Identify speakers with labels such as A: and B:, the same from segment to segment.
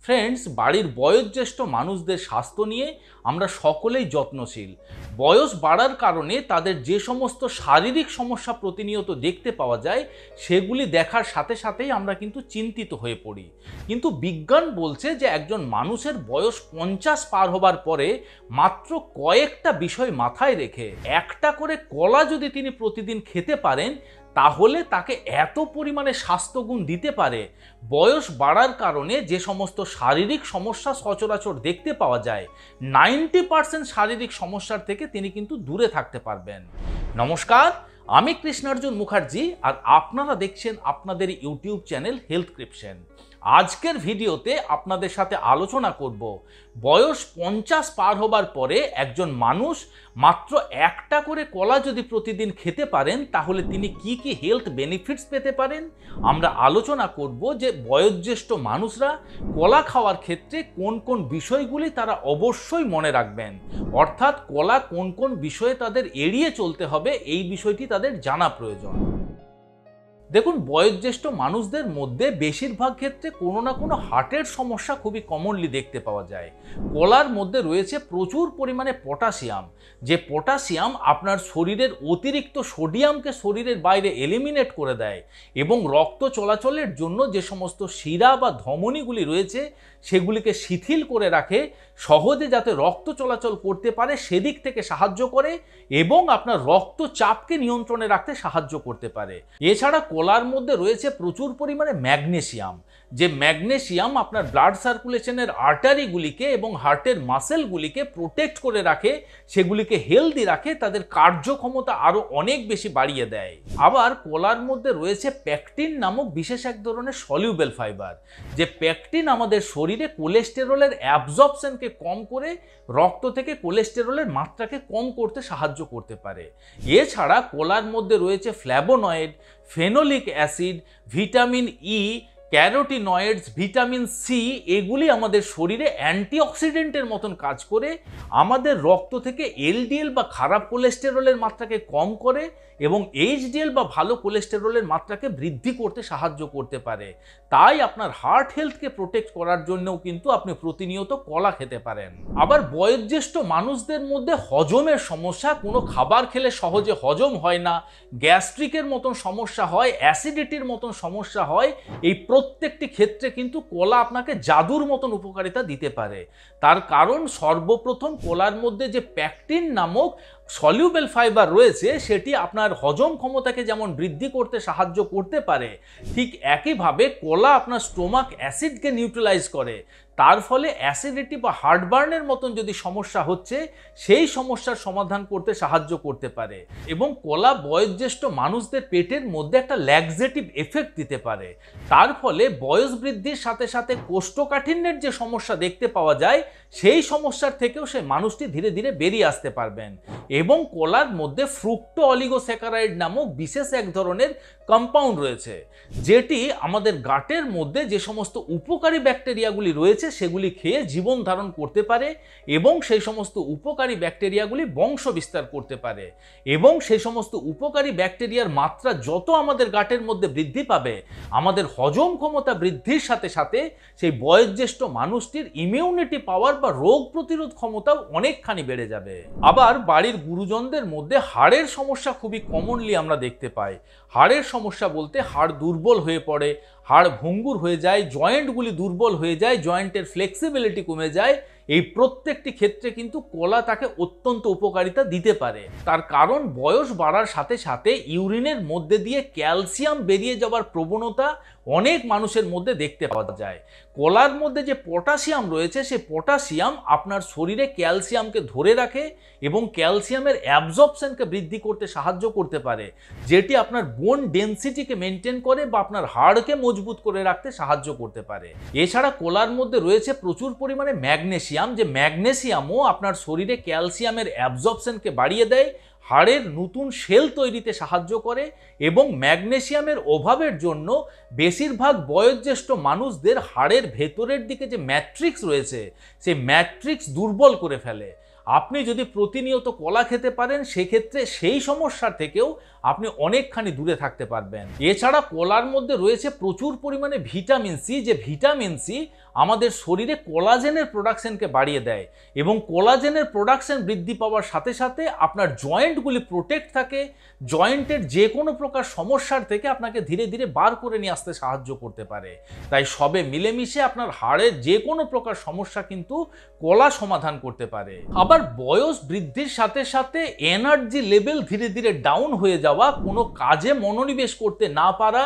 A: Friends, বাড়ির বয়োজ্যেষ্ঠ মানুষদের স্বাস্থ্য নিয়ে আমরা সকলেই যত্নশীল। বয়স বাড়ার কারণে তাদের যে সমস্ত শারীরিক সমস্যা প্রতিনিয়ত দেখতে পাওয়া যায়, সেগুলি দেখার সাথে সাথেই আমরা কিন্তু চিন্তিত হয়ে পড়ি। কিন্তু বিজ্ঞান বলছে যে একজন মানুষের বয়স 50 পার হবার পরে মাত্র কয়েকটা বিষয় মাথায় রেখে একটা করে কলা যদি তিনি প্রতিদিন খেতে পারেন, তাহলে তাকে এত পরিমাণে স্বাস্থ্যগুণ দিতে পারে, বয়স বাড়ার কারণে যে সমস্ত শারীরিক সমস্যা সচরাচর দেখতে পাওয়া যায় 90% শারীরিক সমস্যার থেকে তিনি কিন্তু দূরে থাকতে পারবেন। নমস্কার, আমি কৃষ্ণার্জুন মুখার্জি আর আপনারা দেখছেন আপনাদের ইউটিউব চ্যানেল হেলথক্রিপশন। আজকের ভিডিওতে আপনাদের সাথে আলোচনা করব বয়স 50 পার হবার পরে একজন মানুষ মাত্র একটা করে কলা যদি প্রতিদিন খেতে পারেন, তাহলে তিনি কি কি হেলথ বেনিফিটস পেতে পারেন। আমরা আলোচনা করব যে বয়োজ্যেষ্ঠ মানুষরা কলা খাওয়ার ক্ষেত্রে কোন কোন বিষয়গুলি তারা অবশ্যই মনে রাখবেন, অর্থাৎ কলা কোন কোন বিষয়ে তাদের এড়িয়ে চলতে হবে, এই বিষয়টি তাদের জানা প্রয়োজন। দেখুন, বয়োজ্যেষ্ঠ মানুষদের মধ্যে বেশিরভাগ ক্ষেত্রে কোনো না কোনো হার্টের সমস্যা খুবই কমনলি দেখতে পাওয়া যায়। কলার মধ্যে রয়েছে প্রচুর পরিমাণে পটাশিয়াম, যে পটাশিয়াম আপনার শরীরের অতিরিক্ত সোডিয়ামকে শরীরের বাইরে এলিমিনেট করে দেয় এবং রক্ত চলাচলের জন্য যে সমস্ত শিরা বা ধমনীগুলি রয়েছে সেগুলিকে শিথিল করে রাখে, সহজে যাতে রক্ত চলাচল করতে পারে সেদিক থেকে সাহায্য করে এবং আপনার রক্তচাপকে নিয়ন্ত্রণে রাখতে সাহায্য করতে পারে। এছাড়া কলার মধ্যে রয়েছে প্রচুর পরিমাণে ম্যাগনেসিয়াম, যে ম্যাগনেসিয়াম আপনার ব্লাড সার্কুলেশনের আর্টারিগুলিকে এবং হার্টের মাসেলগুলিকে প্রোটেক্ট করে রাখে, সেগুলিকে হেলদি রাখে, তাদের কার্যক্ষমতা আরও অনেক বেশি বাড়িয়ে দেয়। আবার কলার মধ্যে রয়েছে প্যাকটিন নামক বিশেষ এক ধরনের সলিউবেল ফাইবার, যে প্যাকটিন আমাদের শরীরে কোলেস্টেরলের অ্যাবজর্পশনকে কম করে রক্ত থেকে কোলেস্টেরলের মাত্রাকে কম করতে সাহায্য করতে পারে। এছাড়া কলার মধ্যে রয়েছে flavonoid, phenolic acid, vitamin E, carotenoids, vitamin C, এগুলি আমাদের শরীরে অ্যান্টিঅক্সিডেন্টের মতন কাজ করে আমাদের রক্ত থেকে এলডিএল বা খারাপ কোলেস্টেরলের মাত্রাকে কম করে এবং এইচডিএল বা ভালো কোলেস্টেরলের মাত্রাকে বৃদ্ধি করতে সাহায্য করতে পারে। তাই আপনার হার্ট হেলথকে প্রোটেক্ট করার জন্যও কিন্তু আপনি প্রতিনিয়ত কলা খেতে পারেন। আবার বয়োজ্যেষ্ঠ মানুষদের মধ্যে হজমের সমস্যা, কোনো খাবার খেলে সহজে হজম হয় না, গ্যাস্ট্রিকের মতন সমস্যা হয়, অ্যাসিডিটির মতন সমস্যা হয়, এই প্রত্যেকটি ক্ষেত্রে কিন্তু কলা আপনাকে জাদুর মতন উপকারিতা দিতে পারে। তার কারণ সর্বপ্রথম কলার মধ্যে যে প্যাকটিন নামক সলিউবেল ফাইবার রয়েছে সেটি আপনার হজম ক্ষমতাকে যেমন বৃদ্ধি করতে সাহায্য করতে পারে, ঠিক একইভাবে কলা আপনার স্টোমাক অ্যাসিডকে নিউট্রালাইজ করে। তার ফলে অ্যাসিডিটি বা হার্টবার্নের মতন যদি সমস্যা হচ্ছে সেই সমস্যার সমাধান করতে সাহায্য করতে পারে এবং কলা বয়োজ্যেষ্ঠ মানুষদের পেটের মধ্যে একটা ল্যাক্সেটিভ এফেক্ট দিতে পারে। তার ফলে বয়স বৃদ্ধির সাথে সাথে কোষ্ঠকাঠিন্যের যে সমস্যা দেখতে পাওয়া যায় সেই সমস্যার থেকেও সেই মানুষটি ধীরে ধীরে বেরিয়ে আসতে পারবেন। এবং কলার মধ্যে ফ্রুক্টো অলিগোস্যাকারাইড নামক বিশেষ এক ধরনের কম্পাউন্ড রয়েছে, যেটি আমাদের গাটের মধ্যে যে সমস্ত উপকারী ব্যাকটেরিয়াগুলি রয়েছে সেগুলি খেয়ে জীবন ধারণ করতে পারে এবং সেই সমস্ত উপকারী ব্যাকটেরিয়াগুলি বংশ বিস্তার করতে পারে এবং সেই সমস্ত উপকারী ব্যাকটেরিয়ার মাত্রা যত আমাদের গাটের মধ্যে বৃদ্ধি পাবে, আমাদের হজম ক্ষমতা বৃদ্ধির সাথে সাথে সেই বয়োজ্যেষ্ঠ মানুষটির ইমিউনিটি পাওয়ার বা রোগ প্রতিরোধ ক্ষমতাও অনেকখানি বেড়ে যাবে। আবার বাড়ির গুরুজনদের মধ্যে হাড়ের সমস্যা খুবই কমনলি আমরা দেখতে পাই। হাড়ের সমস্যা বলতে হাড় দুর্বল হয়ে পড়ে, হাড় ভঙ্গুর হয়ে যায়, জয়েন্টগুলি দুর্বল হয়ে যায়, জয়েন্টের ফ্লেক্সিবিলিটি কমে যায়। এই প্রত্যেকটি ক্ষেত্রে কিন্তু কলা তাকে অত্যন্ত উপকারিতা দিতে পারে। তার কারণ বয়স বাড়ার সাথে সাথে ইউরিনের মধ্যে দিয়ে ক্যালসিয়াম বেরিয়ে যাওয়ার প্রবণতা অনেক মানুষের মধ্যে দেখতে পাওয়া যায়। কলার মধ্যে যে পটাশিয়াম রয়েছে সেই পটাশিয়াম আপনার শরীরে ক্যালসিয়ামকে ধরে রাখে এবং ক্যালসিয়ামের অ্যাবজর্পশনকে বৃদ্ধি করতে সাহায্য করতে পারে, যেটি আপনার বোন ডেন্সিটিকে মেনটেন করে বা আপনার হাড়কে মজবুত করে রাখতে সাহায্য করতে পারে। এছাড়া কলার মধ্যে রয়েছে প্রচুর পরিমাণে ম্যাগনেসিয়াম, যে ম্যাগনেসিয়ামও আপনার শরীরে ক্যালসিয়ামের অ্যাবজর্পশনকে বাড়িয়ে দেয়, হাড়ের নতুন সেল তৈরিতে সাহায্য করে এবং ম্যাগনেসিয়ামের অভাবের জন্য বেশিরভাগ বয়োজ্যেষ্ঠ মানুষদের হাড়ের ভেতরের দিকে যে ম্যাট্রিক্স রয়েছে সেই ম্যাট্রিক্স দুর্বল করে ফেলে। আপনি যদি প্রতিনিয়ত কলা খেতে পারেন সেক্ষেত্রে সেই সমস্যা থেকেও আপনি অনেকখানি দূরে থাকতে পারবেন। এছাড়া কলার মধ্যে রয়েছে প্রচুর পরিমাণে ভিটামিন সি, যে ভিটামিন সি আমাদের শরীরে কোলাজেনের প্রোডাকশনকে বাড়িয়ে দেয় এবং কোলাজেনের প্রোডাকশন বৃদ্ধি পাওয়ার সাথে সাথে আপনার জয়েন্টগুলি প্রোটেক্ট থাকে, জয়েন্টের যে কোনো প্রকার সমস্যার থেকে আপনাকে ধীরে ধীরে বার করে নিয়ে আসতে সাহায্য করতে পারে। তাই সবে মিলেমিশে আপনার হাড়ের যে কোনো প্রকার সমস্যা কিন্তু কলা সমাধান করতে পারে। আবার বয়স বৃদ্ধির সাথে সাথে এনার্জি লেভেল ধীরে ধীরে ডাউন হয়ে যাওয়া, কোনো কাজে মনোনিবেশ করতে না পারা,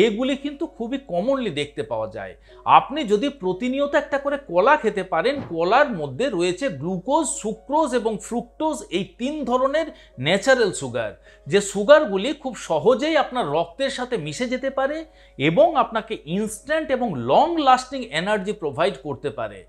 A: এগুলি কিন্তু খুবই কমনলি দেখতে পাওয়া যায়। আপনি যদি প্রতিনিয়ত একটা করে কলা খেতে পারেন, কলার মধ্যে রয়েছে গ্লুকোজ, সুক্রোজ এবং ফ্রুক্টোজ, এই 3 ধরনের ন্যাচারাল সুগার, যে সুগারগুলি খুব সহজেই আপনার রক্তের সাথে মিশে যেতে পারে এবং আপনাকে ইনস্ট্যান্ট এবং লং লাস্টিং এনার্জি প্রোভাইড করতে পারে।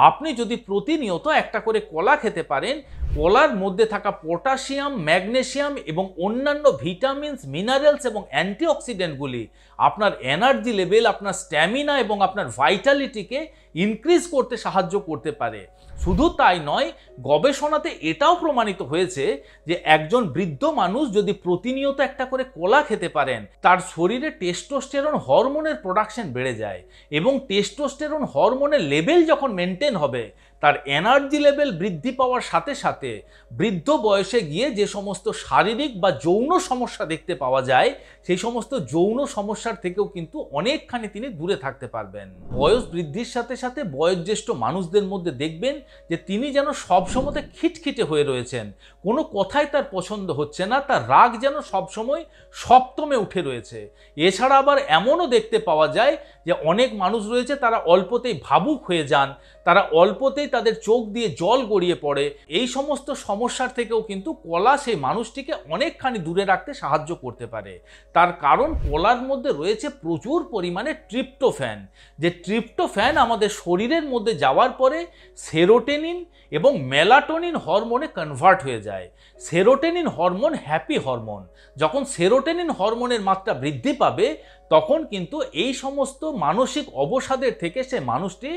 A: আপনি যদি প্রতিনিয়ত একটা করে কলা খেতে পারেন, কলার মধ্যে থাকা পটাশিয়াম, ম্যাগনেসিয়াম এবং অন্যান্য ভিটামিনস, মিনারেলস এবং অ্যান্টিঅক্সিডেন্টগুলি আপনার এনার্জি লেভেল, আপনার স্ট্যামিনা এবং আপনার ভাইটালিটিকে ইনক্রিজ করতে সাহায্য করতে পারে। শুধু তাই নয়, গবেষণাতে এটাও প্রমাণিত হয়েছে যে একজন বৃদ্ধ মানুষ যদি প্রতিনিয়ত একটা করে কলা খেতে পারেন, তার শরীরে টেস্টোস্টেরন হরমোনের প্রোডাকশন বেড়ে যায় এবং টেস্টোস্টেরন হরমোনের লেভেল যখন মেনটেন হবে, তার এনার্জি লেভেল বৃদ্ধি পাওয়ার সাথে সাথে বৃদ্ধ বয়সে গিয়ে যে সমস্ত শারীরিক বা যৌন সমস্যা দেখতে পাওয়া যায়, সেই সমস্ত যৌন সমস্যার থেকেও কিন্তু অনেকখানি তিনি দূরে থাকতে পারবেন। বয়স বৃদ্ধির সাথে সাথে বয়োজ্যেষ্ঠ মানুষদের মধ্যে দেখবেন যে তিনি যেন সবসময় খিটখিটে হয়ে রয়েছেন, কোনো কথাই তার পছন্দ হচ্ছে না, তার রাগ যেন সবসময় সপ্তমে উঠে রয়েছে। এছাড়া আবার এমনও দেখতে পাওয়া যায় যে অনেক মানুষ রয়েছে তারা অল্পতেই ভাবুক হয়ে যান, তারা অল্পতেই তাদের চোখ দিয়ে জল গড়িয়ে পড়ে। এই সমস্ত সমস্যার থেকেও কিন্তু কলা সেই মানুষটিকে অনেকখানি দূরে রাখতে সাহায্য করতে পারে। তার কারণ কলার মধ্যে রয়েছে প্রচুর পরিমাণে ট্রিপ্টোফ্যান, যে ট্রিপ্টোফ্যান আমাদের শরীরের মধ্যে যাওয়ার পরে সেরোটোনিন এবং মেলাটোনিন হরমোনে কনভার্ট হয়ে যায়। সেরোটোনিন হরমোন হ্যাপি হরমোন, যখন সেরোটোনিন হরমোনের মাত্রা বৃদ্ধি পাবে তখন কিন্তু এই সমস্ত মানসিক অবসাদের থেকে সে মানুষটি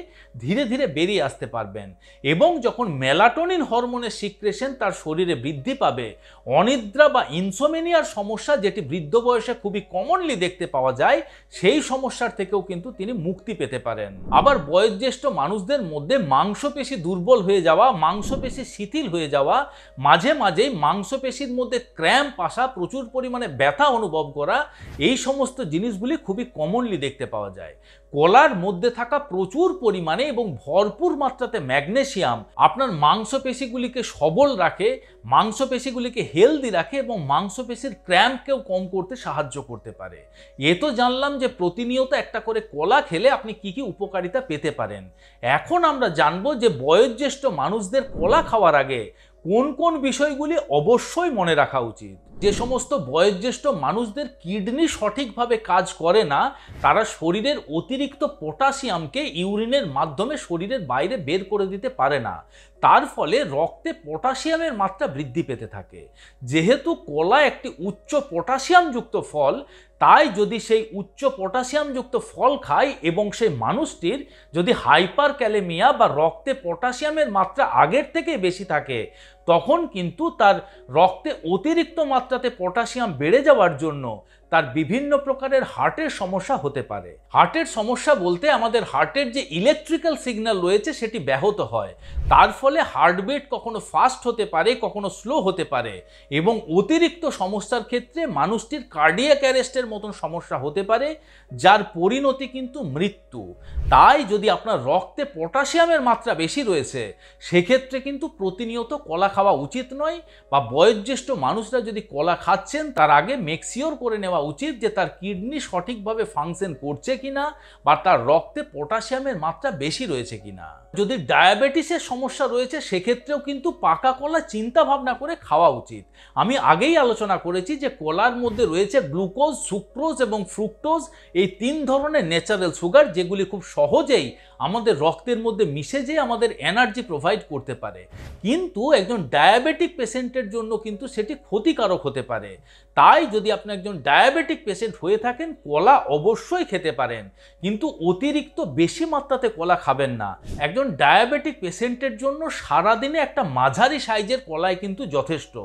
A: ধীরে ধীরে বেরিয়ে আসতে পারবেন। এবং যখন মেলাটোনিন হরমোনের সিক্রেশন তার শরীরে বৃদ্ধি পাবে, অনিদ্রা বা ইনসোমেনিয়ার সমস্যা, যেটি বৃদ্ধ বয়সে খুবই কমনলি দেখতে পাওয়া যায়, সেই সমস্যার থেকেও কিন্তু তিনি মুক্তি পেতে পারেন। আবার বয়োজ্যেষ্ঠ মানুষদের মধ্যে মাংসপেশি দুর্বল হয়ে যাওয়া, মাংসপেশি শিথিল হয়ে যাওয়া, মাঝে মাঝেই মাংসপেশির মধ্যে ক্র্যাম্প আসা, প্রচুর পরিমাণে ব্যথা অনুভব করা, এই সমস্ত জিনিসগুলি খুবই কমনলি দেখতে পাওয়া যায়। কলার মধ্যে থাকা প্রচুর পরিমাণে এবং ভরপুর মাত্রাতে ম্যাগনেসিয়াম আপনার মাংসপেশিগুলিকে সবল রাখে, মাংসপেশিগুলিকে হেলদি রাখে এবং মাংসপেশির ক্র্যাম্পকেও কম করতে সাহায্য করতে পারে। এ তো জানলাম যে প্রতিনিয়ত একটা করে কলা খেলে আপনি কি কি উপকারিতা পেতে পারেন। এখন আমরা জানবো যে বয়োজ্যেষ্ঠ মানুষদের কলা খাওয়ার আগে কোন কোন বিষয়গুলি অবশ্যই মনে রাখা উচিত। যে সমস্ত বয়োজ্যেষ্ঠ মানুষদের কিডনি সঠিকভাবে কাজ করে না, তারা শরীরের অতিরিক্ত পটাশিয়ামকে ইউরিনের মাধ্যমে শরীরের বাইরে বের করে দিতে পারে না, তার ফলে রক্তে পটাশিয়ামের মাত্রা বৃদ্ধি পেতে থাকে। যেহেতু কলা একটি উচ্চ পটাশিয়ামযুক্ত ফল, তাই যদি সেই উচ্চ পটাশিয়ামযুক্ত ফল খায় এবং সেই মানুষটির যদি হাইপার ক্যালেমিয়া বা রক্তে পটাশিয়ামের মাত্রা আগের থেকে বেশি থাকে, তখন কিন্তু তার রক্তে অতিরিক্ত মাত্রাতে পটাশিয়াম বেড়ে যাওয়ার জন্য তার বিভিন্ন প্রকারের হার্টের সমস্যা হতে পারে। হার্টের সমস্যা বলতে আমাদের হার্টের যে ইলেকট্রিক্যাল সিগন্যাল রয়েছে সেটি ব্যাহত হয়, তার ফলে হার্টবিট কখনো ফাস্ট হতে পারে, কখনো স্লো হতে পারে এবং অতিরিক্ত সমস্যার ক্ষেত্রে মানুষটির কার্ডিয়াক অ্যারেস্টের মতন সমস্যা হতে পারে, যার পরিণতি কিন্তু মৃত্যু। তাই যদি আপনার রক্তে পটাশিয়ামের মাত্রা বেশি রয়েছে, সেক্ষেত্রে কিন্তু প্রতিনিয়ত কলা খাওয়া উচিত নয়, বা বয়োজ্যেষ্ঠ মানুষরা যদি কলা খাচ্ছেন তার আগে মেকশিওর করে নেওয়া উচিত যে তার কিডনি সঠিকভাবে ফাংশন করছে কিনা বা তার রক্তে পটাশিয়ামের মাত্রা বেশি রয়েছে কিনা। যদি ডায়াবেটিসের সমস্যা রয়েছে সেক্ষেত্রেও কিন্তু পাকা কলা চিন্তা ভাবনা করে খাওয়া উচিত। আমি আগেই আলোচনা করেছি যে কলার মধ্যে রয়েছে গ্লুকোজ, সুক্রোজ এবং ফ্রুক্টোজ, এই 3 ধরনের ন্যাচারাল সুগার, যেগুলি খুব সহজেই আমাদের রক্তের মধ্যে মিশে যেয়ে আমাদের এনার্জি প্রোভাইড করতে পারে। কিন্তু একজন ডায়াবেটিক পেশেন্টের জন্য কিন্তু সেটি ক্ষতিকারক হতে পারে। তাই যদি আপনি একজন ডায়াবেটিক পেশেন্ট হয়ে থাকেন, কলা অবশ্যই খেতে পারেন, কিন্তু অতিরিক্ত বেশি মাত্রাতে কলা খাবেন না। একজন ডায়াবেটিক পেশেন্টের জন্য সারাদিনে একটা মাঝারি সাইজের কলাই কিন্তু যথেষ্ট।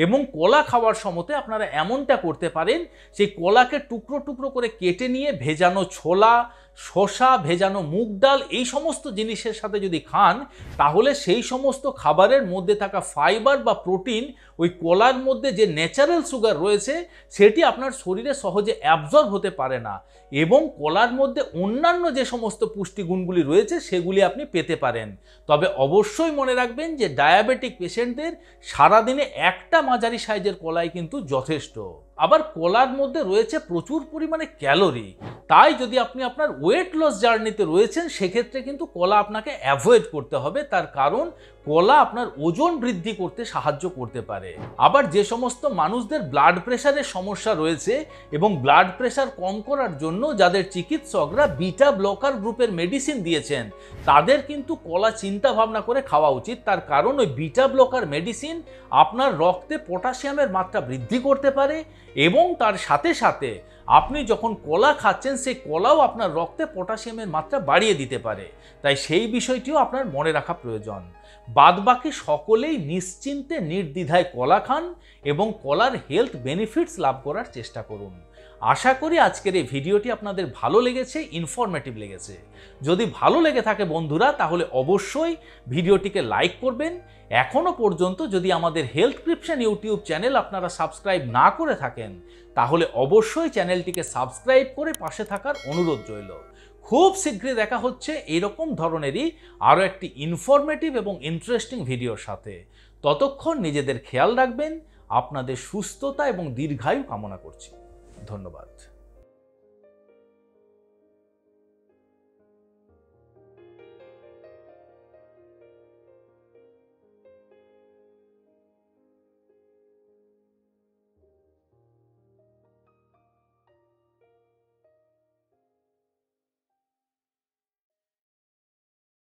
A: এবং কলা খাওয়ার সময়তে আপনারা এমনটা করতে পারেন, সেই কলাকে টুকরো টুকরো করে কেটে নিয়ে ভেজানো ছোলা, শসা, ভেজানো মুগ ডাল এই সমস্ত জিনিসের সাথে যদি খান, তাহলে সেই সমস্ত খাবারের মধ্যে থাকা ফাইবার বা প্রোটিন ওই কলার মধ্যে যে ন্যাচারাল সুগার রয়েছে সেটি আপনার শরীরে সহজে অ্যাবজর্ব হতে পারে না, এবং কলার মধ্যে অন্যান্য যে সমস্ত পুষ্টিগুণগুলি রয়েছে সেগুলি আপনি পেতে পারেন। তবে অবশ্যই মনে রাখবেন যে ডায়াবেটিক পেশেন্টদের সারাদিনে একটা মাঝারি সাইজের কলাই কিন্তু যথেষ্ট। আবার কলার মধ্যে রয়েছে প্রচুর পরিমাণে ক্যালোরি, তাই যদি আপনি আপনার ওয়েট লস জার্নিতে রয়েছেন সেক্ষেত্রে কিন্তু কলা আপনাকে অ্যাভয়েড করতে হবে, তার কারণ কলা আপনার ওজন বৃদ্ধি করতে সাহায্য করতে পারে। আবার যে সমস্ত মানুষদের ব্লাড প্রেশারের সমস্যা রয়েছে এবং ব্লাড প্রেশার কম করার জন্য যাদের চিকিৎসকরা বিটা ব্লকার গ্রুপের মেডিসিন দিয়েছেন, তাদের কিন্তু কলা চিন্তা ভাবনা করে খাওয়া উচিত, তার কারণ ওই বিটা ব্লকার মেডিসিন আপনার রক্তে পটাশিয়ামের মাত্রা বৃদ্ধি করতে পারে, এবং তার সাথে সাথে আপনি যখন কলা খাচ্ছেন সেই কলাও আপনার রক্তে পটাশিয়ামের মাত্রা বাড়িয়ে দিতে পারে। তাই সেই বিষয়টিও আপনার মনে রাখা প্রয়োজন। বাদবাকি সকলেই নিশ্চিন্তে নির্দ্বিধায় কলা খান এবং কলার হেলথ বেনিফিটস লাভ করার চেষ্টা করুন। আশা করি আজকের এই ভিডিওটি আপনাদের ভালো লেগেছে, ইনফরমেটিভ লেগেছে। যদি ভালো লেগে থাকে বন্ধুরা, তাহলে অবশ্যই ভিডিওটিকে লাইক করবেন। এখনও পর্যন্ত যদি আমাদের হেলথ প্রিপশন ইউটিউব চ্যানেল আপনারা সাবস্ক্রাইব না করে থাকেন, তাহলে অবশ্যই চ্যানেলটিকে সাবস্ক্রাইব করে পাশে থাকার অনুরোধ রইল। খুব শীঘ্রই দেখা হচ্ছে এরকম ধরনেরই আরও একটি ইনফরমেটিভ এবং ইন্টারেস্টিং ভিডিওর সাথে। ততক্ষণ নিজেদের খেয়াল রাখবেন। আপনাদের সুস্থতা এবং দীর্ঘায়ু কামনা করছি। ধন্যবাদ।